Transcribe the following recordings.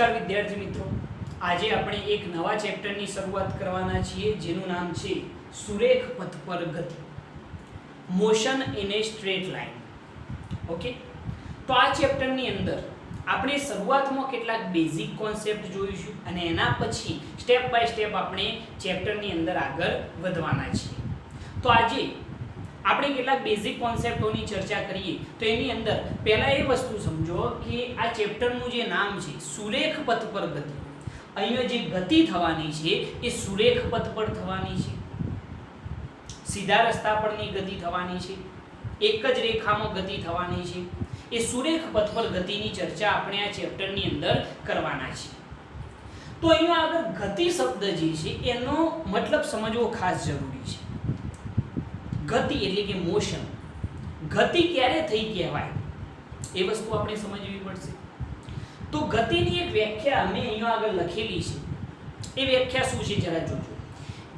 નમસ્કાર વિદ્યાર્થી મિત્રો, આજે આપણે એક નવા ચેપ્ટરની શરૂઆત કરવાના છીએ જેનું નામ છે સુરેખ પથ પર ગતિ, motion in A straight line. Okay, તો આ ચેપ્ટરની અંદર આપણે શરૂઆતમાં કેટલાક બેઝિક કોન્સેપ્ટ જોઈશું અને એના પછી સ્ટેપ બાય સ્ટેપ આપણે ચેપ્ટરની અંદર આગળ વધવાના છીએ. તો આજે આપણે કેટલાક બેઝિક કોન્સેપ્ટોની ચર્ચા કરીએ તો એની અંદર પહેલા એ વસ્તુ સમજો કે આ ચેપ્ટરનું જે નામ છે સુરેખ પથ પર ગતિ. અહીંયા જે ગતિ થવાની છે એ સુરેખ પથ પર થવાની છે, સીધા રસ્તા પરની ગતિ થવાની છે, એક જ રેખામાં ગતિ થવાની છે. એ સુરેખ પથ પર ગતિની ચર્ચા આપણે આ ચેપ્ટરની અંદર કરવાના છે. તો અહીંયા આગળ ગતિ શબ્દ જે છે એનો મતલબ સમજવો ખાસ જરૂરી છે. ગતિ એટલે કે મોશન. ગતિ ક્યારે થઈ કહેવાય એ વસ્તુ આપણે સમજવી પડશે. તો ગતિની એક વ્યાખ્યા અમે અહીંયા આગળ લખેલી છે. એ વ્યાખ્યા શું છે જરા જોજો.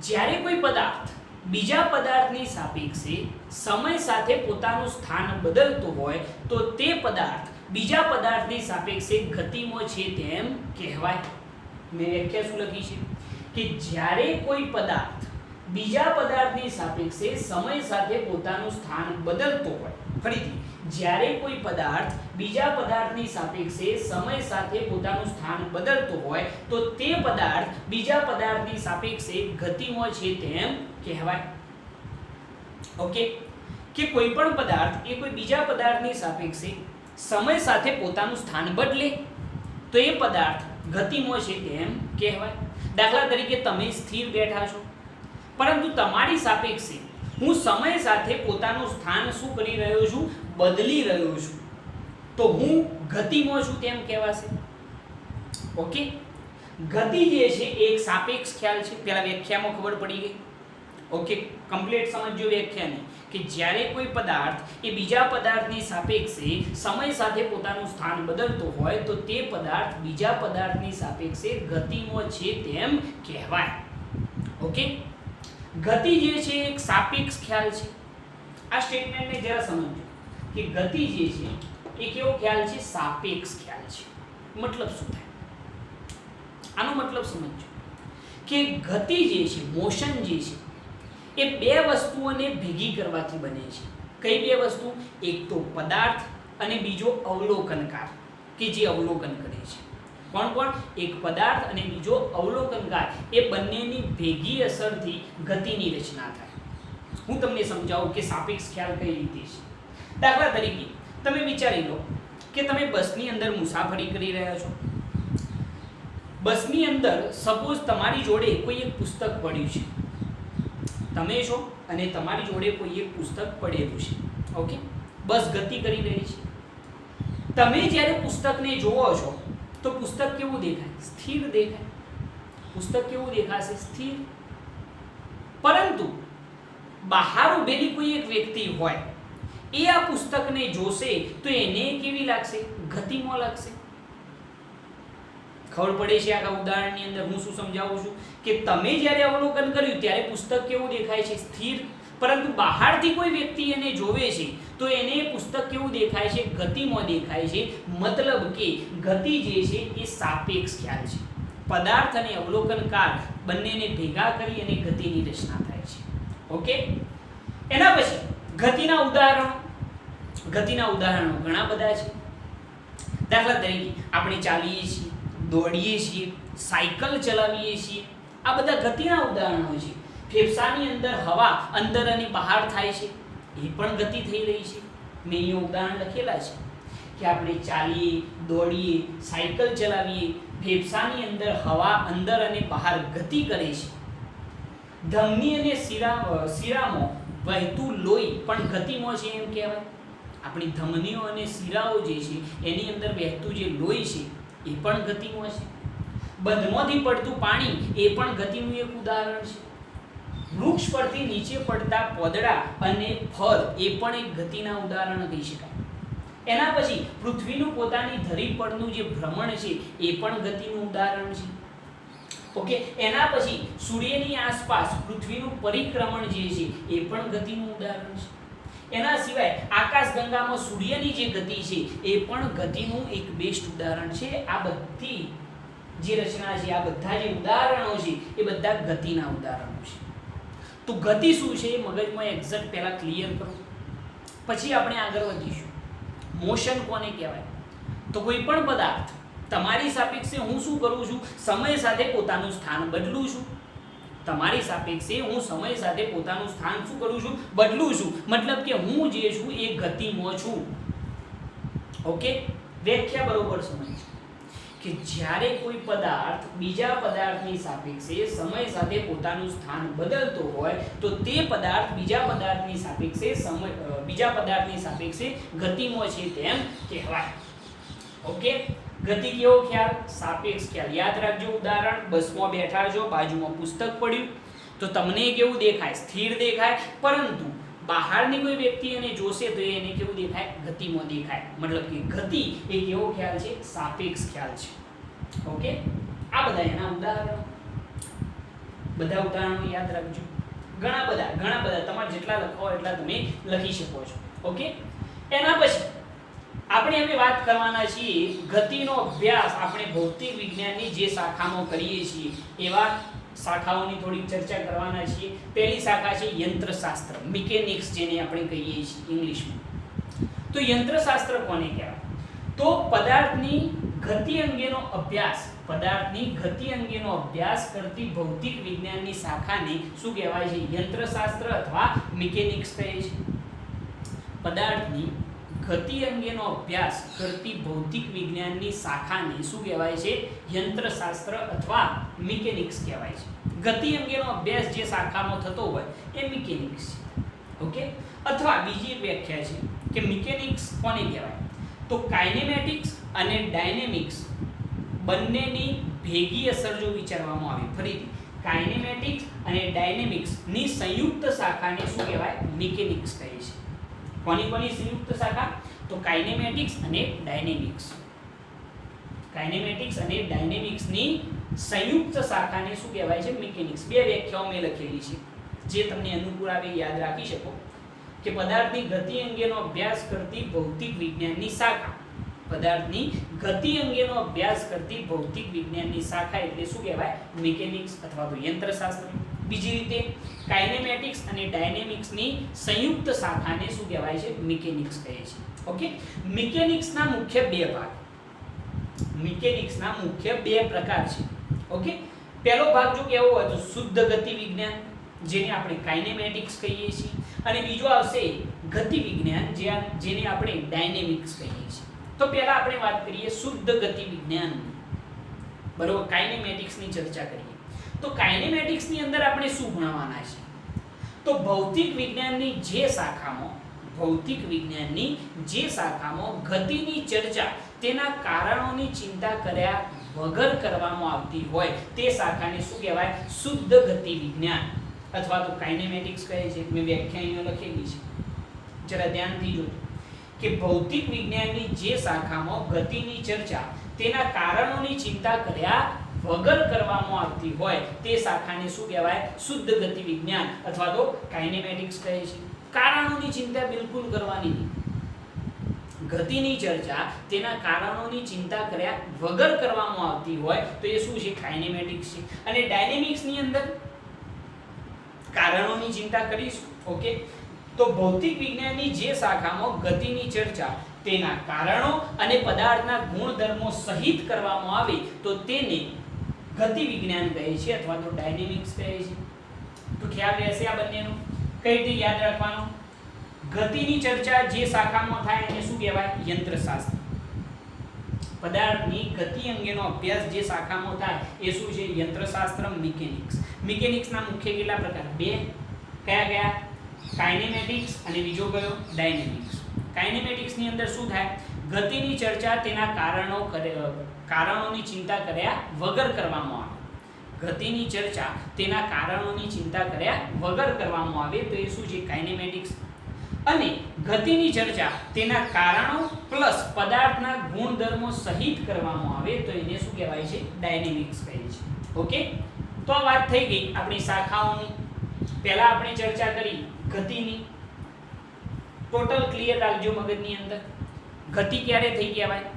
જ્યારે કોઈ પદાર્થ બીજા પદાર્થની સાપેક્ષે સમય સાથે પોતાનું સ્થાન બદલતો હોય તો તે પદાર્થ બીજા પદાર્થની સાપેક્ષે ગતિમાં છે તેમ કહેવાય. મેં વ્યાખ્યા શું લખી છે કે જ્યારે કોઈ પદાર્થ બીજા પદાર્થની સાપેક્ષે સમય સાથે પોતાનું સ્થાન બદલતો હોય, ફરીથી જ્યારે કોઈ પદાર્થ બીજા પદાર્થની સાપેક્ષે સમય સાથે પોતાનું સ્થાન બદલતો હોય તો તે પદાર્થ બીજા પદાર્થની સાપેક્ષે ગતિમાં છે તેમ કહેવાય. ઓકે, કે કોઈ પણ પદાર્થ એ કોઈ બીજા પદાર્થની સાપેક્ષે સમય સાથે પોતાનું સ્થાન બદલે તો એ પદાર્થ ગતિમાં છે તેમ કહેવાય. દાખલા તરીકે તમે સ્થિર બેઠા છો, પરંતુ તમારી સાપેક્ષે હું સમય સાથે પોતાનું સ્થાન શું કરી રહ્યો છું, બદલી રહ્યો છું, તો હું ગતિમાં છું તેમ કહેવાશે. ઓકે, ગતિ જે છે એક સાપેક્ષ ખ્યાલ છે. પહેલા વ્યાખ્યામાં ખબર પડી ગઈ. ઓકે, કમ્પ્લીટ સમજો વ્યાખ્યાને કે જ્યારે કોઈ પદાર્થ એ બીજા પદાર્થની સાપેક્ષે સમય સાથે પોતાનું સ્થાન બદલતો હોય તો તે પદાર્થ બીજા પદાર્થની સાપેક્ષે ગતિમાં છે તેમ કહેવાય. ઓકે, ગતિ જે છે એક સાપેક્ષ ખ્યાલ છે. આ સ્ટેટમેન્ટને જરા સમજો કે ગતિ જે છે એ કેવો ખ્યાલ છે, સાપેક્ષ ખ્યાલ છે. મતલબ શું થાય આનો મતલબ સમજો કે ગતિ જે છે, મોશન જે છે એ બે વસ્તુઓને ભેગી કરવાથી બને છે. કઈ બે વસ્તુ? એક તો પદાર્થ અને બીજો અવલોકનકાર કે જે અવલોકન કરે છે. કોણ કોણ? એક પદાર્થ અને બીજો અવલોકનકાર. એ બંનેની ભેગી અસરથી ગતિની રચના થાય. હું તમને સમજાવું કે સાપેક્ષ ખ્યાલ કઈ રીતે છે. દાખલા તરીકે તમે વિચારી લો કે તમે બસની અંદર મુસાફરી કરી રહ્યા છો. બસની અંદર સપોઝ તમારી જોડે કોઈ એક પુસ્તક પડ્યું છે. તમે છો અને તમારી જોડે કોઈ એક પુસ્તક પડેલું છે. ઓકે, બસ ગતિ કરી રહી છે. તમે જ્યારે પુસ્તકને જોવો છો તો પુસ્તક કેવું દેખાય? સ્થિર દેખાય. પુસ્તક કેવું દેખાશે? સ્થિર. પરંતુ બહાર ઉભેલી કોઈ એક વ્યક્તિ હોય, એ આ પુસ્તકને જોશે તો એને કેવી લાગશે? ગતિમાં લાગશે. ખબર પડે છે આ ઉદાહરણની અંદર હું શું સમજાવું છું કે તમે જ્યારે અવલોકન કર્યું ત્યારે પુસ્તક કેવું દેખાય છે? સ્થિર. પરંતુ બહારથી કોઈ વ્યક્તિ એને જોવે છે તો એને પુસ્તક કેવું દેખાય છે? ગતિમાં દેખાય છે. મતલબ કે ગતિ જે છે એ સાપેક્ષ ખ્યાલ છે. પદાર્થ અને અવલોકનકાર બંનેને ભેગા કરી અને ગતિની રચના થાય છે. ઓકે, એના પછી ગતિના ઉદાહરણો ઘણા બધા છે. દાખલા તરીકે આપણે ચાલીએ છીએ, દોડીએ છીએ, સાયકલ ચલાવીએ છીએ. આ બધા ગતિના ઉદાહરણો છે. ફેફસાની અંદર હવા અંદર અને બહાર થાય છે, એ પણ ગતિ થઈ રહી છે. મેં અહીંયા ઉદાહરણ લખેલા છે કે આપણે ચાલીએ, દોડીએ, સાયકલ ચલાવીએ, ફેફસાની અંદર હવા અંદર અને બહાર ગતિ કરે છે. ધમની અને શિરામાં વહેતું લોહી પણ ગતિમાં છે એમ કહેવાય. આપણી ધમનીઓ અને શિરાઓ જે છે એની અંદર વહેતું જે લોહી છે એ પણ ગતિમાં છે. બંધમાંથી પડતું પાણી એ પણ ગતિનું એક ઉદાહરણ છે. વૃક્ષ પરથી નીચે પડતા પોદડા અને ફળ એ પણ એક ગતિના ઉદાહરણ કહી શકાય. એના પછી પૃથ્વીનું પોતાની ધરી પરનું જે ભ્રમણ છે એ પણ ગતિનું ઉદાહરણ છે. ઓકે, એના પછી સૂર્યની આસપાસ પૃથ્વીનું પરિક્રમણ જે છે એ પણ ગતિનું ઉદાહરણ છે. એના સિવાય આકાશગંગામાં સૂર્યની જે ગતિ છે એ પણ ગતિનું એક બેસ્ટ ઉદાહરણ છે. આ બધી જે રચના છે, આ બધા જે ઉદાહરણો છે એ બધા ગતિના ઉદાહરણો છે. તો ગતિ શું છે એ મગજમાં એક્ઝેક્ટ પહેલા ક્લિયર કરો, પછી આપણે આગળ વધીશું. મોશન કોને કહેવાય? તો કોઈ પણ પદાર્થ તમારી સાપેક્ષે હું શું કરું છું, સમય સાથે પોતાનું સ્થાન બદલું છું. તમારી સાપેક્ષે હું સમય સાથે પોતાનું સ્થાન શું કરું છું, બદલું છું. મતલબ કે હું જે છું એ ગતિમાં છું. ઓકે, વ્યાખ્યા બરોબર સમજો કે જ્યારે કોઈ પદાર્થ બીજા પદાર્થની સાપેક્ષે સમય સાથે પોતાનું સ્થાન બદલતો હોય તો તે પદાર્થ બીજા પદાર્થની સાપેક્ષે ગતિમાં છે તેમ કહેવાય. ઓકે, ગતિ કેવો ખ્યાલ? સાપેક્ષ ખ્યાલ. યાદ રાખજો. ઉદાહરણ, બસમાં બેઠા છો, બાજુમાં પુસ્તક પડ્યું તો તમને કેવું દેખાય? સ્થિર દેખાય. પરંતુ બહારની કોઈ વ્યક્તિ એને જોશે તો એને કેવું દેખાય? ગતિમાં દેખાય. મતલબ કે ગતિ એ કેવો ખ્યાલ છે? સાપેક્ષ ખ્યાલ છે. ઓકે, આ બધા એના ઉદાહરણો. બધા ઉદાહરણો યાદ રાખજો. ઘણા બધા તમારે જેટલા લખવા હોય એટલા તમે લખી શકો છો. ઓકે, એના પછી આપણે હવે વાત કરવાના છીએ ગતિનો અભ્યાસ. આપણે ભૌતિક વિજ્ઞાનની જે શાખામાં કરીએ છીએ એવા શાખાઓની થોડી ચર્ચા કરવાના છીએ. પહેલી શાખા છે યંત્રશાસ્ત્ર, મિકેનિક્સ, જેને આપણે કહીએ છીએ ઇંગ્લિશમાં. તો યંત્રશાસ્ત્ર કોને કહેવાય? તો પદાર્થની ગતિ અંગેનો અભ્યાસ કરતી ભૌતિક વિજ્ઞાનની શાખાને શું કહેવાય છે? યંત્રશાસ્ત્ર અથવા મિકેનિક્સ કહે છે. પદાર્થની ગતિ અંગેનો અભ્યાસ કરતી ભૌતિક વિજ્ઞાનની શાખાને શું કહેવાય છે? યંત્રશાસ્ત્ર અથવા મિકેનિક્સ કહેવાય છે. ગતિ અંગેનો અભ્યાસ જે શાખામાં થતો હોય એ મિકેનિક્સ છે. ઓકે, અથવા બીજી એક વ્યાખ્યા છે કે મિકેનિક્સ કોને કહેવાય? તો કાઇનેમેટિક્સ અને ડાયનેમિક્સ બંનેની ભેગી અસર જો વિચારવામાં આવે, ફરીથી કાઇનેમેટિક્સ અને ડાયનેમિક્સની સંયુક્ત શાખાને શું કહેવાય? મિકેનિક્સ કહે છે. કોની સંયુક્ત શાખા? તો કાઇનેમેટિક્સ અને ડાયનેમિક્સ. ની સંયુક્ત શાખાને શું કહેવાય છે? મિકેનિક્સ. બે વ્યાખ્યાઓ મેં લખેલી છે જે તમને અનુકૂળ આવે યાદ રાખી શકો કે પદાર્થની ગતિ અંગેનો અભ્યાસ કરતી ભૌતિક વિજ્ઞાનની શાખા. પદાર્થની ગતિ અંગેનો અભ્યાસ કરતી ભૌતિક વિજ્ઞાનની શાખા એટલે શું કહેવાય? મિકેનિક્સ અથવા તો યંત્રશાસ્ત્ર. બીજી રીતે કાઇનેમેટિક્સ અને ડાયનેમિક્સની સંયુક્ત શાખાને શું કહેવાય છે? મિકેનિક્સ કહે છે. ઓકે, મિકેનિક્સના મુખ્ય બે પ્રકાર છે. ઓકે, પહેલો ભાગ જો કહેવો હોય તો શુદ્ધ ગતિ વિજ્ઞાન, જેને આપણે કાઇનેમેટિક્સ કહીએ છીએ, અને બીજો આવશે ગતિ વિજ્ઞાન જેને આપણે ડાયનેમિક્સ કહીએ છીએ. તો પહેલા આપણે વાત કરીએ શુદ્ધ ગતિ વિજ્ઞાન. બરોબર, કાઇનેમેટિક્સની ચર્ચા કરીએ. તો કાઇનેમેટિક્સની અંદર આપણે શું ભણવાના છે? તો ભૌતિક વિજ્ઞાનની જે શાખામાં ગતિની ચર્ચા તેના કારણોની ચિંતા કર્યા વગર કરવામાં આવતી હોય તે શાખાને શું કહેવાય? શુદ્ધ ગતિ વિજ્ઞાન અથવા તો કાઇનેમેટિક્સ કહે છે. મેં વ્યાખ્યા અહીંયા લખેલી છે, જરા ધ્યાનથી જોજો કે ભૌતિક વિજ્ઞાનની જે શાખામાં ગતિની ચર્ચા તેના કારણોની ચિંતા કર્યા વગર કરવામાં આવતી હોય તે શાખાને શું કહેવાય? શુદ્ધ ગતિ વિજ્ઞાન અથવા તો કાઇનેમેટિક્સ કહે છે. કારણોની ચિંતા બિલકુલ કરવાની નહીં. ગતિની ચર્ચા તેના કારણોની ચિંતા કર્યા વગર કરવામાં આવતી હોય તો એ શું છે? કાઇનેમેટિક્સ છે. અને ડાયનેમિક્સની અંદર કારણોની ચિંતા કરીશું. ઓકે, તો ભૌતિક વિજ્ઞાનની જે શાખામાં ગતિની ચર્ચા તેના કારણો અને પદાર્થના ગુણધર્મો સહિત કરવામાં આવે તો તેને ગતિ વિજ્ઞાન કહે છે અથવા તો ડાયનેમિક્સ કહે છે. તો ખ્યાલ રહેશે આ બંનેનો. કઈ રીતે યાદ રાખવાનો? ગતિની ચર્ચા જે શાખામાં થાય એને શું કહેવાય? યંત્રશાસ્ત્ર. પદાર્થની ગતિ અંગેનો અભ્યાસ જે શાખામાં થાય એ શું છે? યંત્રશાસ્ત્ર, મિકેનિક્સ. મિકેનિક્સના મુખ્ય કેટલા પ્રકાર? બે. કયા? કાઇનેમેટિક્સ અને બીજો કયો? ડાયનેમિક્સ. કાઇનેમેટિક્સની અંદર શું થાય? ગતિની ચર્ચા તેના કારણોની ચિંતા કર્યા વગર કરવામાં આવે. ગતિની ચર્ચા તેના કારણોની ચિંતા કર્યા વગર કરવામાં આવે તો એ શું છે? કાઇનેમેટિક્સ. અને ગતિની ચર્ચા તેના કારણો પ્લસ પદાર્થના ગુણધર્મો સહિત કરવામાં આવે તો એને શું કહેવાય છે? ડાયનેમિક્સ કહે છે. ઓકે, તો આ વાત થઈ ગઈ આપણી શાખાઓની. પહેલા આપણે ચર્ચા કરી ગતિની. ટોટલ ક્લિયર રાખજો મગજની અંદર. ગતિ ક્યારે થઈ કહેવાય?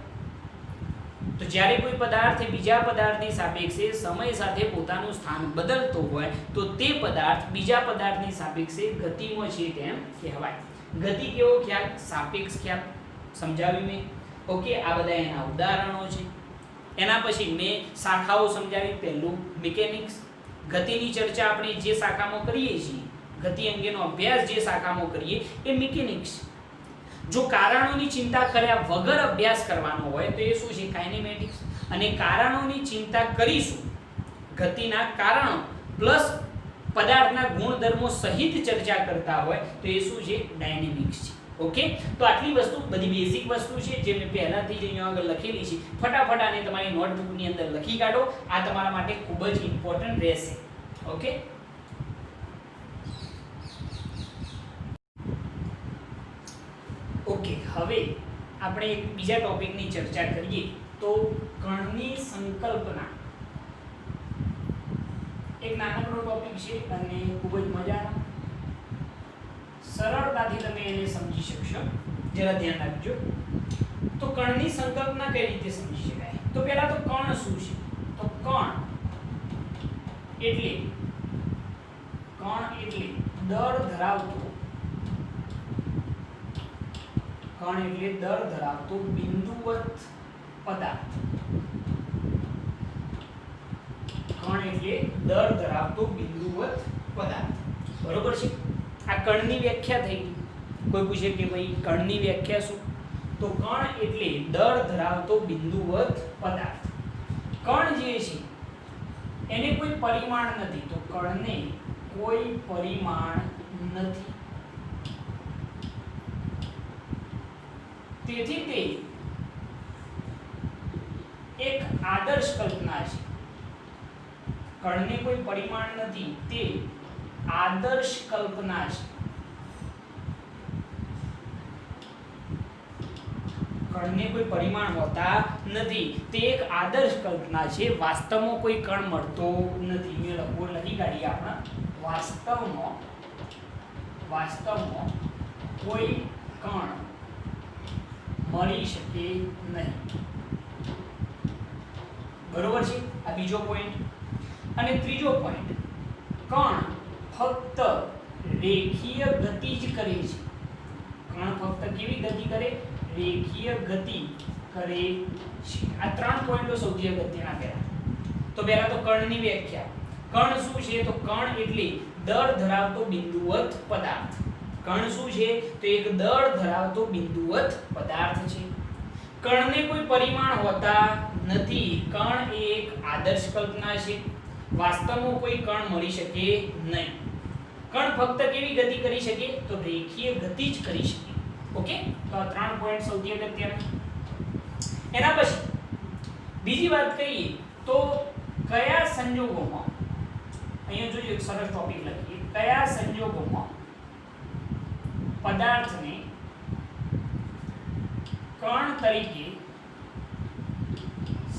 તો જ્યારે કોઈ પદાર્થ બીજા પદાર્થની સાપેક્ષે સમય સાથે પોતાનું સ્થાન બદલતો હોય તો તે પદાર્થ બીજા પદાર્થની સાપેક્ષે ગતિમાં છે તેમ કહેવાય. ગતિ કેવો ખ્યાલ? સાપેક્ષ ખ્યાલ સમજાવ્યું મેં. ઓકે, આ બધા એના ઉદાહરણો છે. એના પછી મેં શાખાઓ સમજાવી. પહેલું મિકેનિક્સ, ગતિની ચર્ચા આપણે જે શાખામાં કરીએ છીએ, ગતિ અંગેનો અભ્યાસ જે શાખામાં કરીએ એ મિકેનિક્સ. જો કારણોની ચિંતા કર્યા વગર અભ્યાસ કરવાનો હોય તો એ શું છે? કાઇનેમેટિક્સ. અને કારણોની ચિંતા કરીશું, ગતિના કારણો પ્લસ પદાર્થના ગુણધર્મો સહિત ચર્ચા કરતા હોય તો એ શું છે? ડાયનેમિક્સ છે. ઓકે, તો આટલી વસ્તુ બધી બેઝિક વસ્તુ છે જે મેં પહેલાથી જ અહીંયા આગળ લખેલી છે. ફટાફટ આને તમારી નોટબુકની અંદર લખી કાઢો. આ તમારા માટે ખૂબ જ ઇમ્પોર્ટન્ટ રહેશે. ઓકે, ઓકે, હવે આપણે એક બીજા ટોપિકની ચર્ચા કરીએ તો કણની સંકલ્પના. એક નાનકડો ટોપિક છે અને ખૂબ જ મજાનો, સરળતાથી તમે એને સમજી શકશો. જરા ધ્યાન રાખજો. તો કણની સંકલ્પના કઈ રીતે સમજી શકાય? તો પહેલા તો કણ શું છે? તો કણ એટલે દર ધરાવતો, કણ એટલે દર ધરાવતો બિંદુવત પદાર્થ. કણ એટલે દર ધરાવતો બિંદુવત પદાર્થ. બરોબર છે? આ કણની વ્યાખ્યા થઈ. કોઈ પૂછે કે ભાઈ કણની વ્યાખ્યા શું? તો કણ એટલે દર ધરાવતો બિંદુવત પદાર્થ. કણ જે છે એને કોઈ પરિમાણ નથી. તો કણને કોઈ પરિમાણ નથી, તેથી તે એક આદર્શ કલ્પના છે. કણને કોઈ પરિમાણ નથી, તે આદર્શ કલ્પના છે. કણને કોઈ પરિમાણ હોતા નથી, તે એક આદર્શ કલ્પના છે. વાસ્તવમાં કોઈ કણ મળતો નથી. મેં લખી કાઢી આપણે. વાસ્તવમાં કોઈ કણ મળી શકે નહીં. બરોબર છે? આ બીજો પોઈન્ટ. અને ત્રીજો પોઈન્ટ, કણ ફક્ત રેખીય ગતિ જ કરે છે. કણ ફક્ત કેવી ગતિ કરે? રેખીય ગતિ કરે છે. આ ત્રણ પોઈન્ટો સૌથી અગત્યના પહેલા. તો પહેલા તો કણની વ્યાખ્યા. કણ શું છે? તો કણ એટલે દર ધરાવતો બિંદુવત પદાર્થ. કણ શું છે? તો એક દર ધરાવતો બિંદુવત પદાર્થ છે. કણને કોઈ પરિમાણ હોતા નથી. કણ એ એક આદર્શ કલ્પના છે. વાસ્તવમાં કોઈ કણ મળી શકે નહીં. કણ ફક્ત કેવી ગતિ કરી શકે? તો રેખીય ગતિ જ કરી શકે. ઓકે, તો આ ત્રણ પોઈન્ટ સૌથી અગત્યના. એના પછી બીજી વાત કહીએ તો કયા સંજોગોમાં, અહીંયા જોજો એક સરસ ટોપિક લખીએ, કયા સંજોગોમાં પદાર્થને કણ તરીકે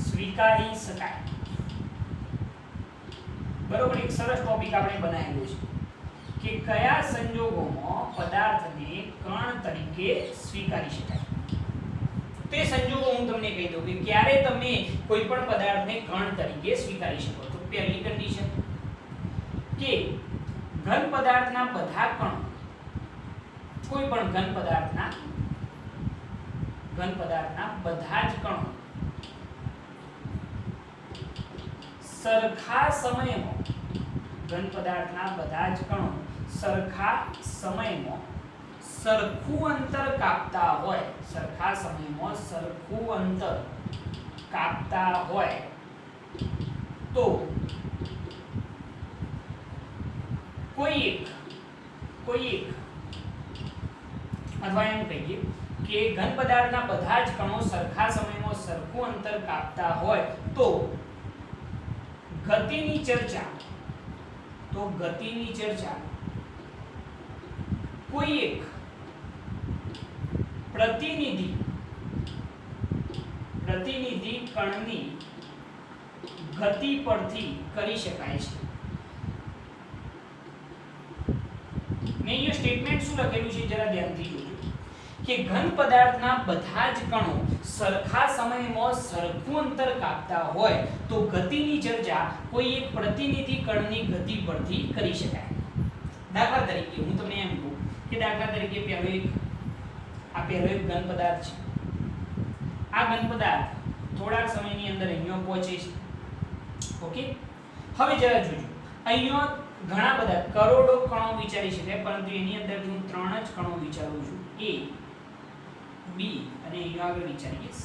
સ્વીકારી શકાય. બરોબર, એક સરસ ટોપિક આપણે બનાવેલો છે કે કયા સંજોગોમાં પદાર્થને કણ તરીકે સ્વીકારી શકાય. તે સંજોગો હું તમને કહી દઉં કે ક્યારે તમે કોઈ પણ પદાર્થને કણ તરીકે સ્વીકારી શકો. તો પહેલી કન્ડિશન કે ઘન પદાર્થના બધા કણો, કોઈ પણ ઘન પદાર્થના બધા જ કણો સરખા સમયમાં, ઘન પદાર્થના બધા જ કણો સરખા સમયમાં સરખું અંતર કાપતા હોય, સરખા સમયમાં સરખું અંતર કાપતા હોય તો કોઈ એક અથવા એમ કહીએ કે ઘન પદાર્થના બધા જ કણો સરખા સમયમાં સરખું અંતર કાપતા હોય તો ગતિની ચર્ચા કોઈ એક પ્રતિનિધિ કણની ગતિ પરથી કરી શકાય છે. મેં અહીંયા સ્ટેટમેન્ટ શું લખેલું છે જરા ધ્યાનથી જોજો કે ઘન પદાર્થના બધા જ કણો સરખા સમયમાં સરખું અંતર કાપતા હોય તો ગતિની ચર્ચા કોઈ એક પ્રતિનિધિ કણની ગતિ પરથી કરી શકાય. દાખલા તરીકે હું તમને એમ કહું કે દાખલા તરીકે પહેલો એક ઘન પદાર્થ છે. આ ઘન પદાર્થ થોડાક સમયની અંદર અહીંયા પહોંચે છે. ઓકે, હવે જરા જોજો, અહીંયા ઘણા બધા કરોડો કણો વિચારી શકાય, પરંતુ એની અંદર હું 3 જ કણો વિચારું છું, A, B અને અહીંયા આગળ વિચારીએ C.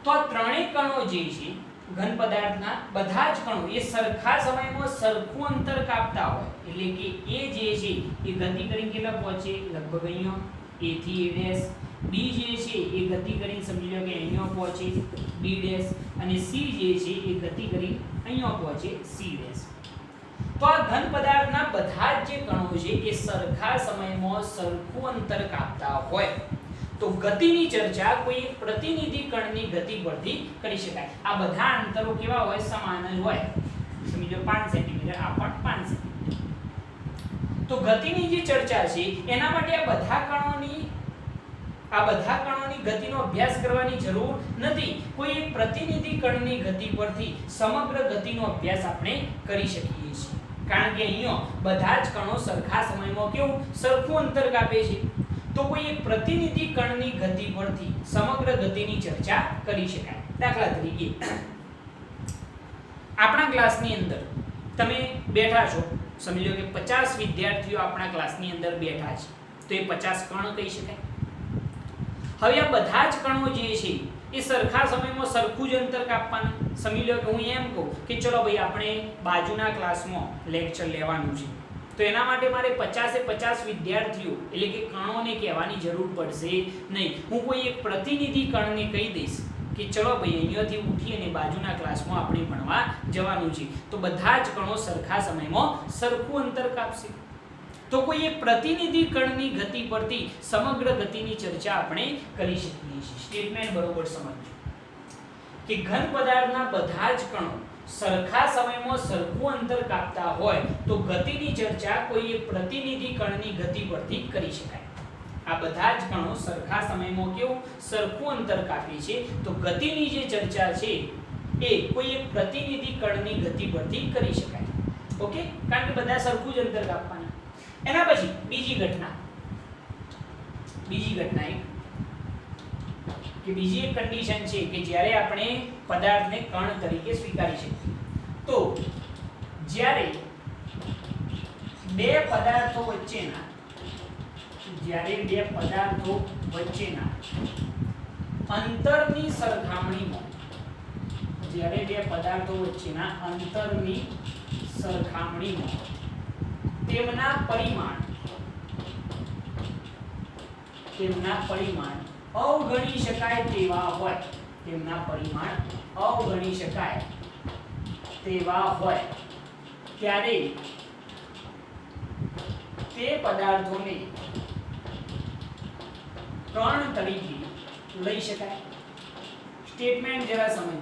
તો આ ત્રણેય કણો જે છે ઘન પદાર્થના બધા જ કણો એ સરખા સમયમાં સરખું અંતર કાપતા હોય, એટલે કે A જે છે એ ગતિ કરીને કેટલા પહોંચે, લગભગ અહીંયા A થી A', B જે છે એ ગતિ કરીને સમજી લો કે અહીંયા પહોંચે B', અને C જે છે એ ગતિ કરી અહીંયા પહોંચે C'. તો આ ઘન પદાર્થના બધા જ જે કણો છે એ સરખા સમયમાં સરખું અંતર કાપતા હોય તો ગતિની ચર્ચા કોઈ એક પ્રતિનિધિ કણની ગતિ પરથી કરી શકાય. આ બધા અંતરો કેવા હોય, સમાન જ હોય. સમજો 5 સેન્ટીમીટર, આ પણ 5 સેન્ટીમીટર. તો ગતિની જે ચર્ચા છે એના માટે આ બધા કણોની ગતિનો અભ્યાસ કરવાની જરૂર નથી. કોઈ એક પ્રતિનિધિ કણની ગતિ પરથી સમગ્ર ગતિનો અભ્યાસ આપણે કરી શકીએ છીએ, કારણ કે અહીંયા બધા જ કણો સરખા સમયમાં કેવું સરખું અંતર કાપે છે. તો કોઈ એક પ્રતિનિધિ કણની ગતિ પરથી સમગ્ર ગતિની ચર્ચા કરી શકાય. દાખલા તરીકે આપણા ક્લાસની અંદર તમે બેઠા છો, સમજી લો કે 50 વિદ્યાર્થીઓ આપણા ક્લાસની અંદર બેઠા છે, તો એ 50 કણ કહી શકાય. હવે આ બધા જ કણો જે છે એ સરખા સમયમાં સરખું જ અંતર કાપવાના. સમજી લો કે હું એમ કહું કે ચલો ભાઈ આપણે બાજુના ક્લાસમાં લેક્ચર લેવાનું છે, તો એના માટે મારે 50 વિદ્યાર્થીઓ એટલે કે કણોને કહેવાની જરૂર પડશે નહીં. હું કોઈ એક પ્રતિનિધિ કણને કહી દઈશ કે ચલો ભાઈ અહીંયાથી ઉઠી અને બાજુના ક્લાસમાં આપણે ભણવા જવાનું છે, તો બધા જ કણો સરખા સમયમાં સરખું અંતર કાપશે. તો કોઈ એક પ્રતિનિધિ કણની ગતિ પરથી સમગ્ર ગતિની ચર્ચા આપણે કરી શકીએ છીએ. સ્ટેટમેન્ટ બરોબર સમજો કે ઘન પદાર્થના બધા જ કણો સરખા સમયમાં સરખું અંતર કાપતા હોય તો ગતિની ચર્ચા કોઈ એક પ્રતિનિધિ કણની ગતિ પરથી કરી શકાય. આ બધા જ કણો સરખા સમયમાં કેવું સરખું અંતર કાપે છે, તો ગતિની જે ચર્ચા છે એ કોઈ એક પ્રતિનિધિ કણની ગતિ પરથી કરી શકાય. ઓકે, કારણ કે બધા સરખું જ અંતર કાપવાના. એના પછી બીજી ઘટના બીજી એક કન્ડિશન છે કે જ્યારે આપણે પદાર્થને કણ તરીકે સ્વીકારી શકીએ. તો જ્યારે બે પદાર્થો વચ્ચેના અંતરની સરખામણીમાં તેમના પરિમાણ અવગણી શકાય તેવા હોય ત્યારે તે પદાર્થોને કણ તરીકે લઈ શકાય. સ્ટેટમેન્ટ જરા સમજજો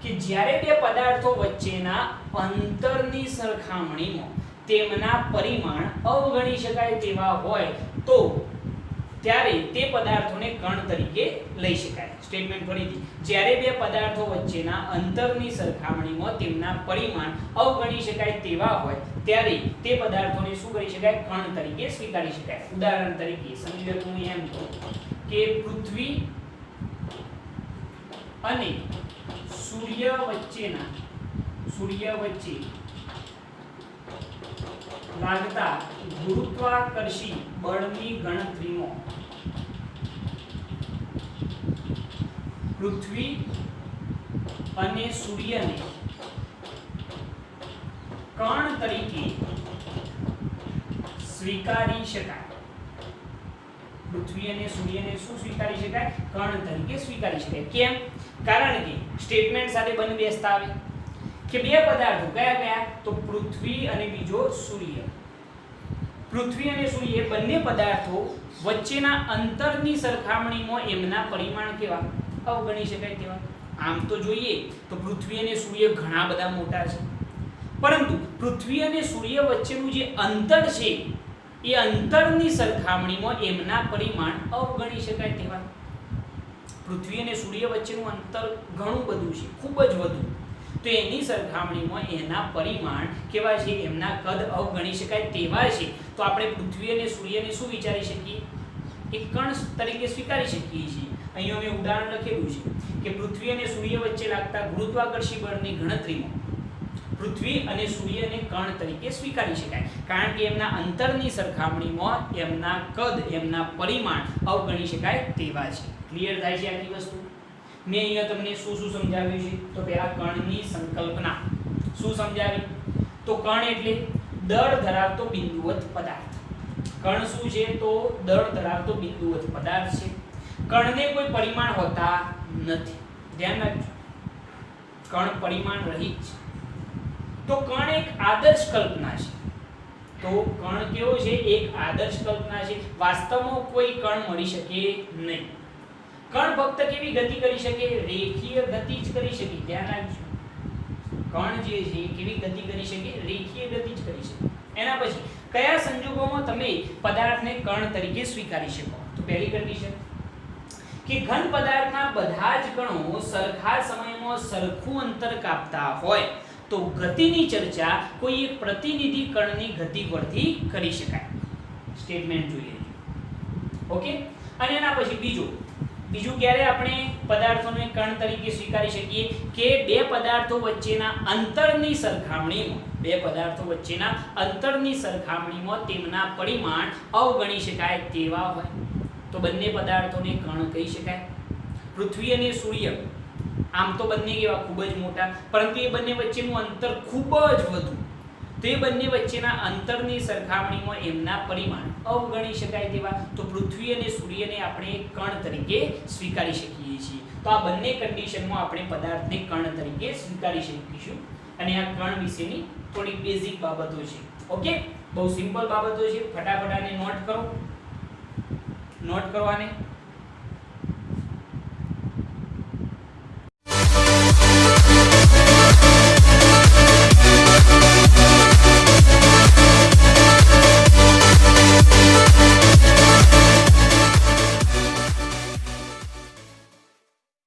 કે જ્યારે બે પદાર્થો વચ્ચેના અંતરની સરખામણીમાં તેમના પરિમાણ અવગણી શકાય તેવા હોય તો ત્યારે તે પદાર્થોને કણ તરીકે લઈ શકાય. સ્ટેટમેન્ટ ફરીથી, જ્યારે બે પદાર્થો વચ્ચેના અંતરની સરખામણીમાં તેમના પરિમાણ અવગણી શકાય તેવા હોય ત્યારે તે પદાર્થોને શું કરી શકાય, કણ તરીકે સ્વીકારી શકાય. ઉદાહરણ તરીકે સમજી લો હું એમ કહું કે પૃથ્વી અને સૂર્ય વચ્ચે લાગતા ગુરુત્વાકર્ષી બળની ગણતરીમાં પૃથ્વી અને સૂર્યને કણ તરીકે સ્વીકારી શકાય. પૃથ્વી અને સૂર્યને શું સ્વીકારી શકાય, કણ તરીકે સ્વીકારી શકાય. કેમ? કારણ કે સ્ટેટમેન્ટ સાથે બંને બેસતા આવે કે બે પદાર્થો કયા તો પૃથ્વી અને બીજો સૂર્ય. પૃથ્વી અને સૂર્ય બંને પદાર્થો વચ્ચેના અંતરની સરખામણીમાં એમના પરિમાણ કેવા અવગણી શકાય તેવા. આમ તો જોઈએ તો પૃથ્વી અને સૂર્ય ઘણા બધા મોટા છે, પરંતુ પૃથ્વી અને સૂર્ય વચ્ચેનું જે અંતર છે એ અંતરની સરખામણીમાં એમના પરિમાણ અવગણી શકાય તેવા. પૃથ્વી અને સૂર્ય વચ્ચેનું અંતર ઘણું બધું છે, ખૂબ જ વધુ. તો એની સરખામણીમાં એના પરિમાણ કેવા છે, એમના કદ અવગણી શકાય તેવા છે. તો આપણે પૃથ્વી અને સૂર્યને શું વિચારી શકીએ, એક કણ તરીકે સ્વીકારી શકીએ છીએ. અહીંયા મેં ઉદાહરણ લખેલું છે કે પૃથ્વી અને સૂર્ય વચ્ચે લાગતા ગુરુત્વાકર્ષણ બળની ગણતરીમાં પૃથ્વી અને સૂર્યને કણ તરીકે સ્વીકારી શકાય, કારણ કે એમના અંતરની સરખામણીમાં એમના કદ, એમના પરિમાણ અવગણી શકાય તેવા છે. ક્લિયર થાય છે આખી વસ્તુ? મેં અહીંયા તમને શું શું સમજાવ્યું છે? તો પહેલા કણની સંકલ્પના શું સમજાવી? તો કણ એટલે દળ ધરાવતો બિંદુવત પદાર્થ. કણ શું છે? તો દળ ધરાવતો બિંદુવત પદાર્થ છે. કણને કોઈ પરિમાણ હોતા નથી, ધ્યાન રાખજો, કણ પરિમાણ રહિત છે. તો કણ એક આદર્શ કલ્પના છે. તો કણ કેવો છે? એક આદર્શ કલ્પના છે. વાસ્તવમાં કોઈ કણ મળી શકે નહીં. કણ ફક્ત કેવી ગતિ કરી શકે? રેખીય ગતિ જ કરી શકે. ધ્યાન રાખજો, કણ જે છે કેવી ગતિ કરી શકે? રેખીય ગતિ જ કરી શકે. એના પછી કયા સંજોગોમાં તમે પદાર્થને કણ તરીકે સ્વીકારી શકો? તો પહેલી કન્ડિશન કે ઘન પદાર્થના બધા જ કણો સરખા સમયમાં સરખું અંતર કાપતા હોય તો ગતિની ચર્ચા કોઈ એક પ્રતિનિધિ કણની ગતિ પરથી કરી શકાય. સ્ટેટમેન્ટ જોઈએ. ઓકે. અને એના પછી બીજું ક્યારે આપણે પદાર્થોને કણ તરીકે સ્વીકારી શકીએ? કે બે પદાર્થો વચ્ચેના અંતરની સરખામણીમાં તેમના પરિમાણ અવગણી શકાય તેવા હોય તો બંને પદાર્થોને કણ કહી શકાય. પૃથ્વી અને સૂર્ય આમ તો બંને કેવા ખૂબ જ મોટા, પરંતુ એ બંને વચ્ચેનું અંતર ખૂબ જ વધુ. તો એ બંને વચ્ચેના અંતરની સરખામણીમાં એમના પરિમાણ અવગણી શકાય તેવા. તો પૃથ્વી અને સૂર્યને આપણે કણ તરીકે સ્વીકારી શકીએ છીએ. તો આ બંને કન્ડિશનમાં આપણે પદાર્થને કણ તરીકે સ્વીકારી શકીશું. અને આ કણ વિશેની થોડી બેઝિક બાબતો છે. ઓકે, બહુ સિમ્પલ બાબતો છે. ફટાફટ આને નોટ કરો. નોટ કરવાને